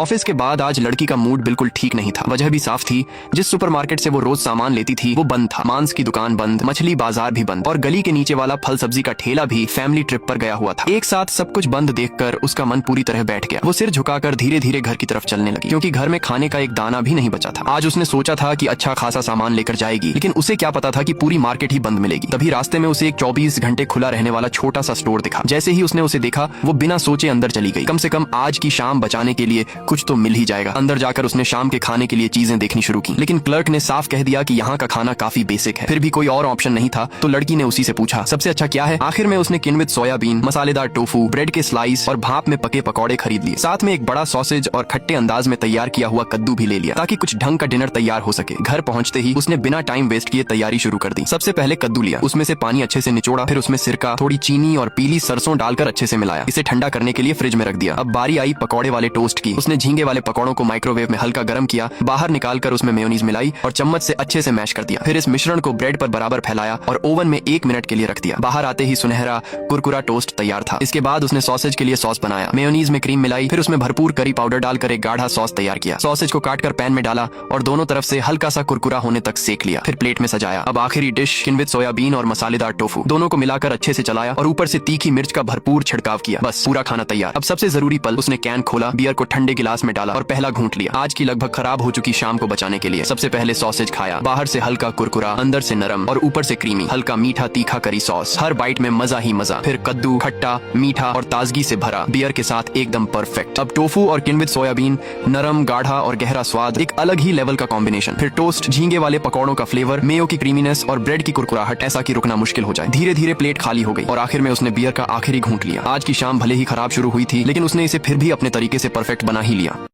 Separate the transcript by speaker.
Speaker 1: Office के बाद आज लड़की का मूड बिल्कुल ठीक नहीं था। वजह भी साफ थी, जिस सुपरमार्केट से वो रोज सामान लेती थी वो बंद था। मांस की दुकान बंद, मछली बाजार भी बंद और गली के नीचे वाला फल सब्जी का ठेला भी फैमिली ट्रिप पर गया हुआ था। एक साथ सब कुछ बंद देखकर उसका मन पूरी तरह बैठ गया। वो सिर झुकाकर धीरे धीरे घर की तरफ चलने लगी, क्योंकि घर में खाने का एक दाना भी नहीं बचा था। आज उसने सोचा था कि अच्छा खासा सामान लेकर जाएगी, लेकिन उसे क्या पता था कि पूरी मार्केट ही बंद मिलेगी। तभी रास्ते में उसे एक 24 घंटे खुला रहने वाला छोटा सा स्टोर दिखा। जैसे ही उसने उसे देखा, वो बिना सोचे अंदर चली गई। कम से कम आज की शाम बचाने के लिए कुछ तो मिल ही जाएगा। अंदर जाकर उसने शाम के खाने के लिए चीजें देखनी शुरू की, लेकिन क्लर्क ने साफ कह दिया कि यहाँ का खाना काफी बेसिक है। फिर भी कोई और ऑप्शन नहीं था, तो लड़की ने उसी से पूछा, सबसे अच्छा क्या है। आखिर में उसने किनवित सोयाबीन, मसालेदार टोफू, ब्रेड के स्लाइस और भाप में पके पकौड़े खरीद लिए। साथ में एक बड़ा सॉसेज और खट्टे अंदाज में तैयार किया हुआ कद्दू भी ले लिया, ताकि कुछ ढंग का डिनर तैयार हो सके। घर पहुंचते ही उसने बिना टाइम वेस्ट किए तैयारी शुरू कर दी। सबसे पहले कद्दू लिया, उसमें से पानी अच्छे से निचोड़ा, फिर उसमें सिरका, थोड़ी चीनी और पीली सरसों डालकर अच्छे से मिलाया। इसे ठंडा करने के लिए फ्रिज में रख दिया। अब बारी आई पकौड़े वाले टोस्ट की। उसने झींगे वाले पकौड़ों को माइक्रोवेव में हल्का गर्म किया, बाहर निकालकर उसमें मेयोनीज मिलाई और चम्मच से अच्छे से मैश कर दिया। फिर इस मिश्रण को ब्रेड पर बराबर फैलाया और ओवन में 1 मिनट के लिए रख दिया। बाहर आते ही सुनहरा कुरकुरा टोस्ट तैयार था। इसके बाद उसने सॉसेज के लिए सॉस बनाया, मेयोनीज में क्रीम मिलाई, फिर उसमें भरपूर करी पाउडर डालकर एक गाढ़ा सॉस तैयार किया। सॉसेज को काटकर पैन में डाला और दोनों तरफ से हल्का सा कुरकुरा होने तक सेक लिया। फिर प्लेट में सजाया। अब आखिरी डिश किनवित सोयाबीन और मसालेदार टोफू, दोनों को मिलाकर अच्छे से चलाया और ऊपर से तीखी मिर्च का भरपूर छिड़काव किया। बस पूरा खाना तैयार। अब सबसे जरूरी पल, उसने कैन खोला, बियर को ठंडे गिलास में डाला और पहला घूंट लिया। आज की लगभग खराब हो चुकी शाम को बचाने के लिए सबसे पहले सॉसेज खाया। बाहर से हल्का कुरकुरा, अंदर से नरम और ऊपर से क्रीमी, हल्का मीठा तीखा करी सॉस। हर बाइट में मजा ही मजा। फिर कद्दू खट्टा, मीठा और ताजगी से भरा, बियर के साथ एकदम परफेक्ट। अब टोफू और किनवित सोयाबीन, नरम गाढ़ा और गहरा स्वाद, एक अलग ही लेवल का कॉम्बिनेशन। फिर टोस्ट, झींगे वाले पकौड़ों का फ्लेवर, मेयो की क्रीमीनेस और ब्रेड की कुरकुराहट, ऐसा कि रुकना मुश्किल हो जाए। धीरे धीरे प्लेट खाली हो गई और आखिर में उसने बियर का आखिरी घूंट लिया। आज की शाम भले ही खराब शुरू हुई थी, लेकिन उसने इसे फिर भी अपने तरीके से परफेक्ट बना ही लिया।